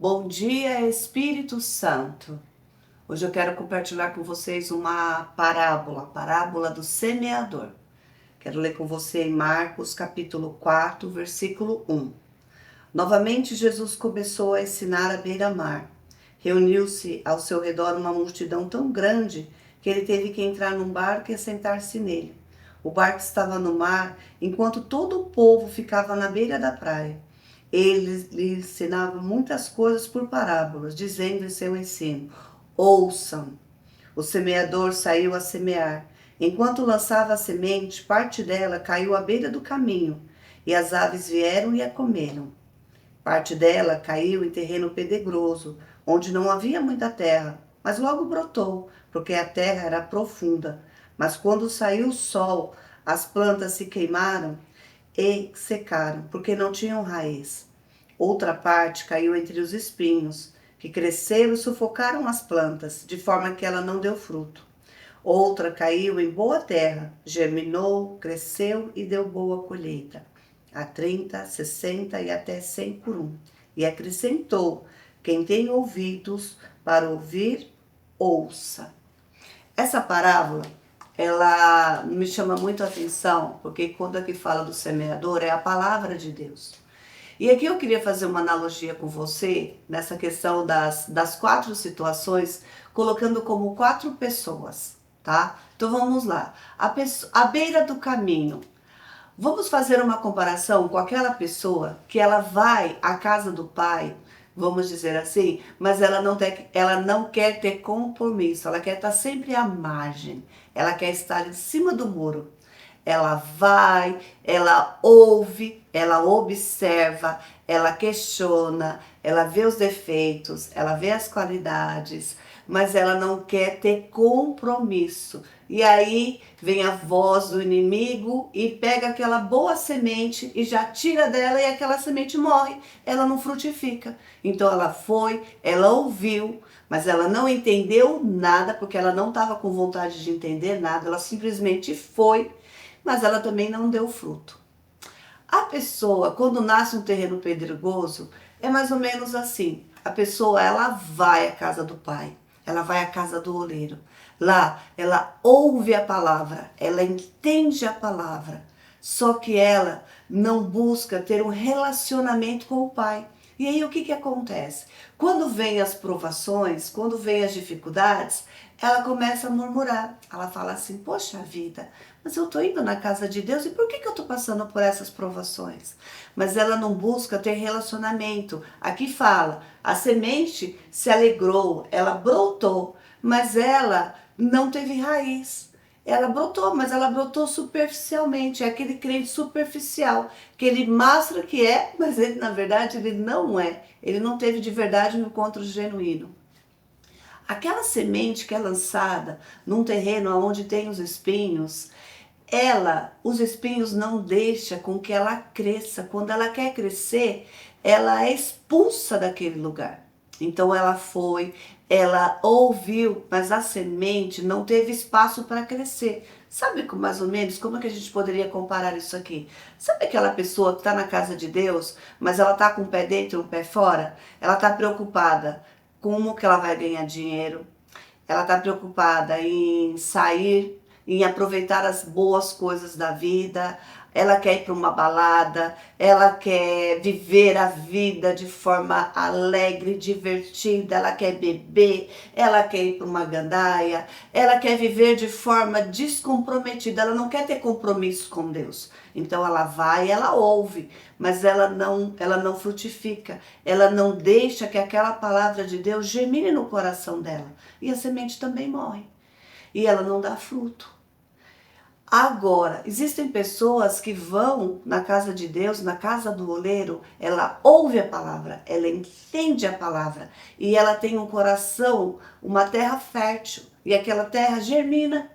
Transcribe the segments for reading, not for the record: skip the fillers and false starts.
Bom dia, Espírito Santo. Hoje eu quero compartilhar com vocês uma parábola, a parábola do semeador. Quero ler com você em Marcos, capítulo 4, versículo 1. Novamente Jesus começou a ensinar à beira-mar. Reuniu-se ao seu redor uma multidão tão grande que ele teve que entrar num barco e assentar-se nele. O barco estava no mar, enquanto todo o povo ficava na beira da praia. Ele lhe ensinava muitas coisas por parábolas, dizendo em seu ensino: ouçam. O semeador saiu a semear. Enquanto lançava a semente, parte dela caiu à beira do caminho, e as aves vieram e a comeram. Parte dela caiu em terreno pedregoso, onde não havia muita terra, mas logo brotou, porque a terra era profunda. Mas quando saiu o sol, as plantas se queimaram e secaram, porque não tinham raiz. Outra parte caiu entre os espinhos, que cresceram e sufocaram as plantas, de forma que ela não deu fruto. Outra caiu em boa terra, germinou, cresceu e deu boa colheita, a 30, 60 e até 100 por um. E acrescentou: quem tem ouvidos para ouvir, ouça. Essa parábola, ela me chama muito a atenção, porque quando aqui fala do semeador, é a palavra de Deus. E aqui eu queria fazer uma analogia com você, nessa questão das quatro situações, colocando como quatro pessoas, tá? Então vamos lá. A beira do caminho. Vamos fazer uma comparação com aquela pessoa que ela vai à casa do pai, vamos dizer assim, mas ela não quer ter compromisso, ela quer estar sempre à margem, ela quer estar em cima do muro. Ela vai, ela ouve, ela observa, ela questiona, ela vê os defeitos, ela vê as qualidades, mas ela não quer ter compromisso. E aí vem a voz do inimigo e pega aquela boa semente e já tira dela e aquela semente morre, ela não frutifica. Então ela foi, ela ouviu, mas ela não entendeu nada, porque ela não estava com vontade de entender nada, ela simplesmente foi, mas ela também não deu fruto. A pessoa, quando nasce um terreno pedregoso, é mais ou menos assim. A pessoa, ela vai à casa do pai, ela vai à casa do oleiro. Lá, ela ouve a palavra, ela entende a palavra, só que ela não busca ter um relacionamento com o pai. E aí o que que acontece? Quando vem as provações, quando vem as dificuldades, ela começa a murmurar. Ela fala assim: poxa vida, mas eu estou indo na casa de Deus e por que eu estou passando por essas provações? Mas ela não busca ter relacionamento. Aqui fala, a semente se alegrou, ela brotou, mas ela não teve raiz. Ela brotou, mas ela brotou superficialmente. É aquele crente superficial, que ele mostra que é, mas ele, na verdade, ele não é. Ele não teve de verdade um encontro genuíno. Aquela semente que é lançada num terreno onde tem os espinhos, os espinhos não deixam com que ela cresça. Quando ela quer crescer, ela é expulsa daquele lugar. Então ela foi, ela ouviu, mas a semente não teve espaço para crescer. Sabe mais ou menos como é que a gente poderia comparar isso aqui? Sabe aquela pessoa que está na casa de Deus, mas ela está com o pé dentro e o pé fora? Ela está preocupada com como que ela vai ganhar dinheiro, ela está preocupada em sair, em aproveitar as boas coisas da vida, ela quer ir para uma balada, ela quer viver a vida de forma alegre, divertida, ela quer beber, ela quer ir para uma gandaia, ela quer viver de forma descomprometida, ela não quer ter compromisso com Deus. Então ela vai, ela ouve, mas ela não frutifica, ela não deixa que aquela palavra de Deus germine no coração dela. E a semente também morre. E ela não dá fruto. Agora, existem pessoas que vão na casa de Deus, na casa do oleiro, ela ouve a palavra, ela entende a palavra e ela tem um coração, uma terra fértil, e aquela terra germina.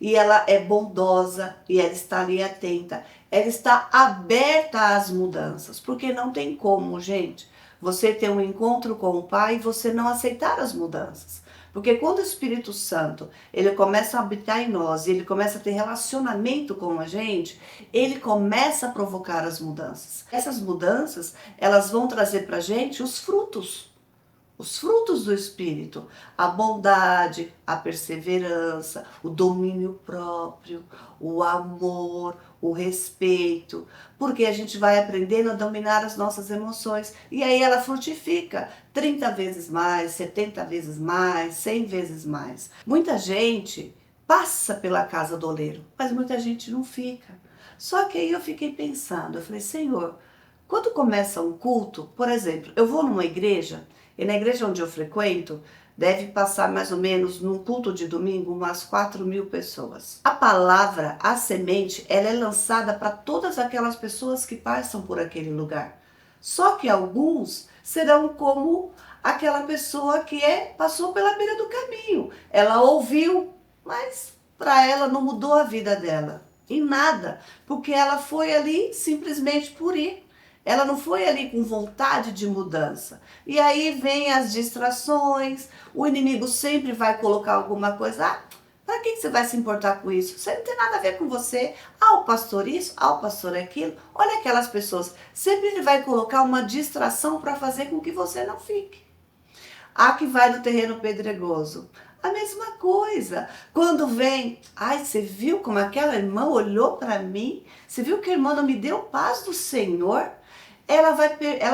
E ela é bondosa e ela está ali atenta, ela está aberta às mudanças, porque não tem como, gente, você ter um encontro com o Pai e você não aceitar as mudanças. Porque quando o Espírito Santo, ele começa a habitar em nós, e ele começa a ter relacionamento com a gente, ele começa a provocar as mudanças. Essas mudanças, elas vão trazer pra gente os frutos do Espírito, a bondade, a perseverança, o domínio próprio, o amor, o respeito, porque a gente vai aprendendo a dominar as nossas emoções e aí ela frutifica 30 vezes mais, 70 vezes mais, 100 vezes mais. Muita gente passa pela casa do oleiro, mas muita gente não fica. Só que aí eu fiquei pensando, eu falei, Senhor, quando começa um culto, por exemplo, eu vou numa igreja, e na igreja onde eu frequento, deve passar mais ou menos, num culto de domingo, umas 4.000 pessoas. A palavra, a semente, ela é lançada para todas aquelas pessoas que passam por aquele lugar. Só que alguns serão como aquela pessoa que passou pela beira do caminho. Ela ouviu, mas para ela não mudou a vida dela. Em nada, porque ela foi ali simplesmente por ir. Ela não foi ali com vontade de mudança. E aí vem as distrações, o inimigo sempre vai colocar alguma coisa. Ah, para que você vai se importar com isso? Isso não tem nada a ver com você. Ah, o pastor isso, ah, o pastor aquilo. Olha aquelas pessoas. Sempre ele vai colocar uma distração para fazer com que você não fique. A que vai no terreno pedregoso. A mesma coisa. Quando vem, ai, você viu como aquela irmã olhou para mim? Você viu que a irmã não me deu paz do Senhor? Ela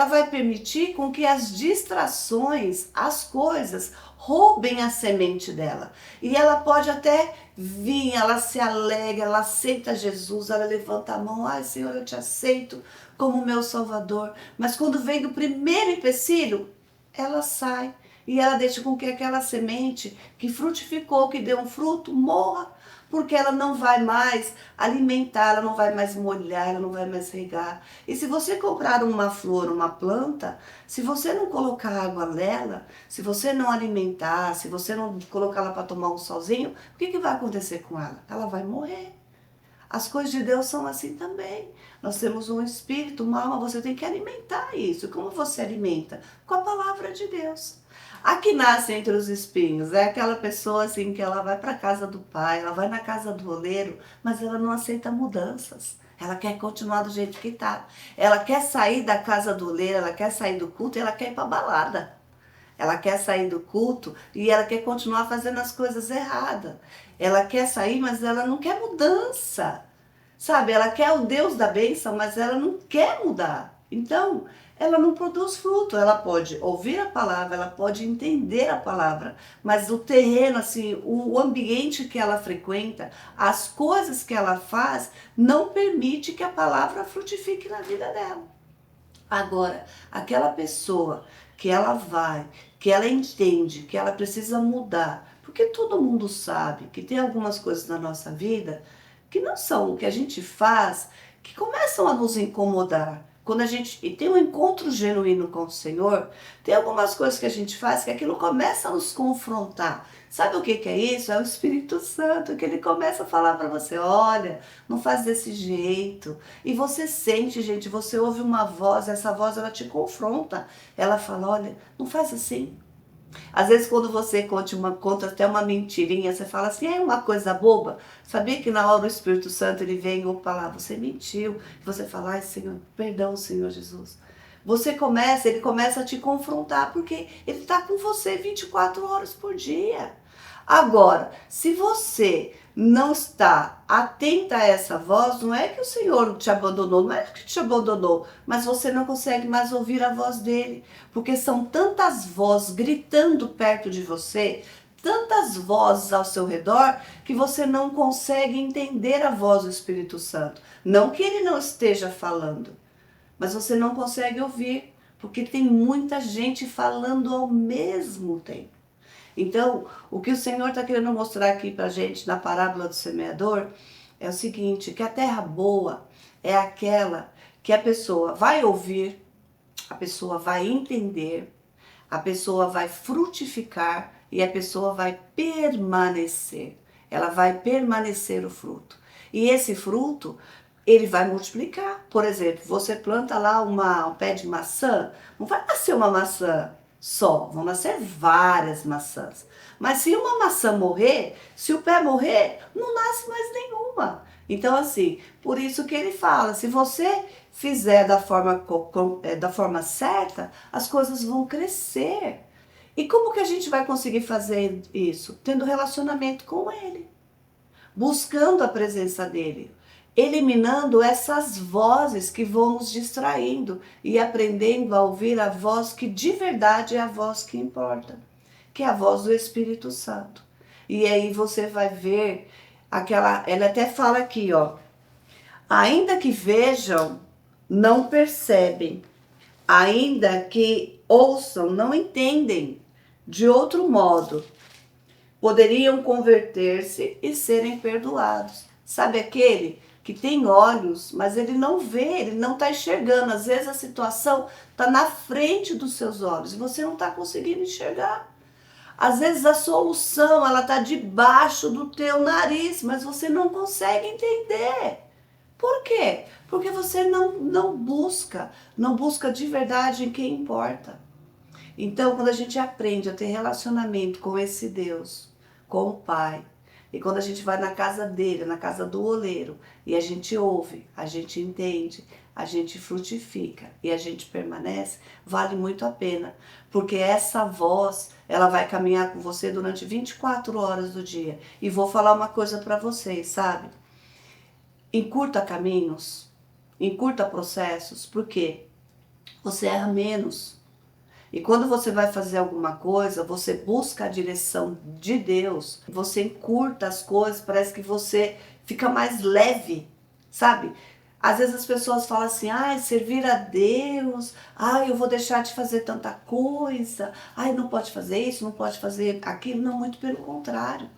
vai permitir com que as distrações, as coisas, roubem a semente dela. E ela pode até vir, ela se alegra, ela aceita Jesus, ela levanta a mão, ai Senhor, eu te aceito como meu Salvador. Mas quando vem do primeiro empecilho, ela sai. E ela deixa com que aquela semente que frutificou, que deu um fruto, morra. Porque ela não vai mais alimentar, ela não vai mais molhar, ela não vai mais regar. E se você comprar uma flor, uma planta, se você não colocar água nela, se você não alimentar, se você não colocar ela para tomar um solzinho, o que vai acontecer com ela? Ela vai morrer. As coisas de Deus são assim também. Nós temos um espírito, uma alma, você tem que alimentar isso. Como você alimenta? Com a palavra de Deus. A que nasce entre os espinhos é aquela pessoa assim que ela vai para a casa do pai, ela vai na casa do oleiro, mas ela não aceita mudanças. Ela quer continuar do jeito que está. Ela quer sair da casa do oleiro, ela quer sair do culto e ela quer ir para balada. Ela quer sair do culto e ela quer continuar fazendo as coisas erradas. Ela quer sair, mas ela não quer mudança. Sabe, ela quer o Deus da bênção, mas ela não quer mudar. Então, ela não produz fruto. Ela pode ouvir a palavra, ela pode entender a palavra, mas o terreno, assim, o ambiente que ela frequenta, as coisas que ela faz, não permite que a palavra frutifique na vida dela. Agora, aquela pessoa que ela vai, que ela entende, que ela precisa mudar, porque todo mundo sabe que tem algumas coisas na nossa vida que não são o que a gente faz, que começam a nos incomodar. Quando a gente tem um encontro genuíno com o Senhor, tem algumas coisas que a gente faz que aquilo começa a nos confrontar. Sabe o que é isso? É o Espírito Santo, que ele começa a falar para você, olha, não faz desse jeito. E você sente, gente, você ouve uma voz, essa voz ela te confronta. Ela fala, olha, não faz assim. Às vezes quando você conta até uma mentirinha, você fala assim, é uma coisa boba. Sabia que na hora o Espírito Santo ele vem e opa lá, você mentiu. E você fala, ai Senhor, perdão Senhor Jesus. Ele começa a te confrontar, porque ele está com você 24 horas por dia. Agora, se você não está atenta a essa voz, não é que o Senhor te abandonou, não é que te abandonou, mas você não consegue mais ouvir a voz dele, porque são tantas vozes gritando perto de você, tantas vozes ao seu redor, que você não consegue entender a voz do Espírito Santo. Não que ele não esteja falando, mas você não consegue ouvir, porque tem muita gente falando ao mesmo tempo. Então, o que o Senhor está querendo mostrar aqui para a gente na parábola do semeador é o seguinte, que a terra boa é aquela que a pessoa vai ouvir, a pessoa vai entender, a pessoa vai frutificar e a pessoa vai permanecer. Ela vai permanecer o fruto. E esse fruto, ele vai multiplicar. Por exemplo, você planta lá um pé de maçã, não vai nascer uma maçã só, vão nascer várias maçãs. Mas se uma maçã morrer, se o pé morrer, não nasce mais nenhuma. Então, assim, por isso que ele fala, se você fizer da forma certa, as coisas vão crescer. E como que a gente vai conseguir fazer isso? Tendo relacionamento com ele, buscando a presença dele, eliminando essas vozes que vão nos distraindo e aprendendo a ouvir a voz que de verdade é a voz que importa, que é a voz do Espírito Santo. E aí você vai ver ela até fala aqui, ó, ainda que vejam, não percebem, ainda que ouçam, não entendem. De outro modo, poderiam converter-se e serem perdoados. Sabe aquele que tem olhos, mas ele não vê, ele não está enxergando. Às vezes a situação está na frente dos seus olhos e você não está conseguindo enxergar. Às vezes a solução ela está debaixo do teu nariz, mas você não consegue entender. Por quê? Porque você não busca de verdade em quem importa. Então, quando a gente aprende a ter relacionamento com esse Deus, com o Pai, e quando a gente vai na casa dele, na casa do oleiro, e a gente ouve, a gente entende, a gente frutifica e a gente permanece, vale muito a pena. Porque essa voz, ela vai caminhar com você durante 24 horas do dia. E vou falar uma coisa para vocês, sabe? Encurta caminhos, encurta processos, porque você erra menos. E quando você vai fazer alguma coisa, você busca a direção de Deus, você encurta as coisas, parece que você fica mais leve, sabe? Às vezes as pessoas falam assim, ai, servir a Deus, ai, eu vou deixar de fazer tanta coisa, ai, não pode fazer isso, não pode fazer aquilo. Não, muito pelo contrário.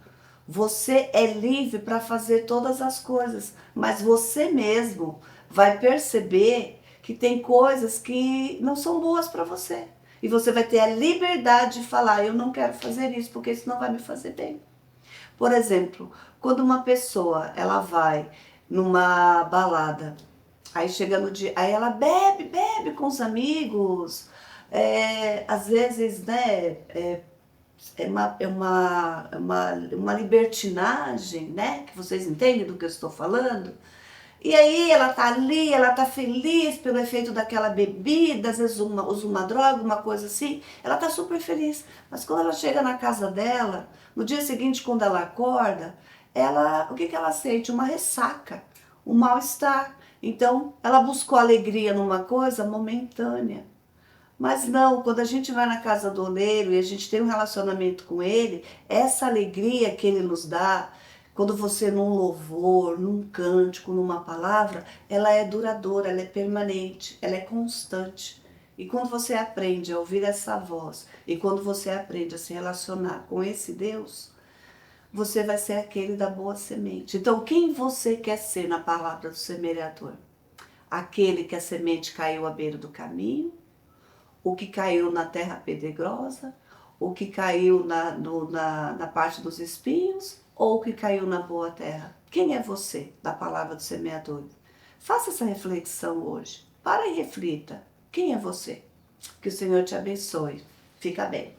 Você é livre para fazer todas as coisas, mas você mesmo vai perceber que tem coisas que não são boas para você. E você vai ter a liberdade de falar, eu não quero fazer isso, porque isso não vai me fazer bem. Por exemplo, quando uma pessoa, ela vai numa balada, aí chega no dia, aí ela bebe com os amigos, às vezes, né, uma libertinagem, né, que vocês entendem do que eu estou falando. E aí ela tá ali, ela tá feliz pelo efeito daquela bebida, às vezes usa uma droga, uma coisa assim, ela tá super feliz. Mas quando ela chega na casa dela, no dia seguinte, quando ela acorda, o que ela sente? Uma ressaca, um mal-estar. Então, ela buscou alegria numa coisa momentânea. Mas não, quando a gente vai na casa do oleiro e a gente tem um relacionamento com ele, essa alegria que ele nos dá, quando você num louvor, num cântico, numa palavra, ela é duradoura, ela é permanente, ela é constante. E quando você aprende a ouvir essa voz, e quando você aprende a se relacionar com esse Deus, você vai ser aquele da boa semente. Então, quem você quer ser na palavra do semeador? Aquele que a semente caiu à beira do caminho? O que caiu na terra pedregosa, o que caiu na parte dos espinhos, ou o que caiu na boa terra? Quem é você, da palavra do semeador? Faça essa reflexão hoje. Para e reflita. Quem é você? Que o Senhor te abençoe. Fica bem.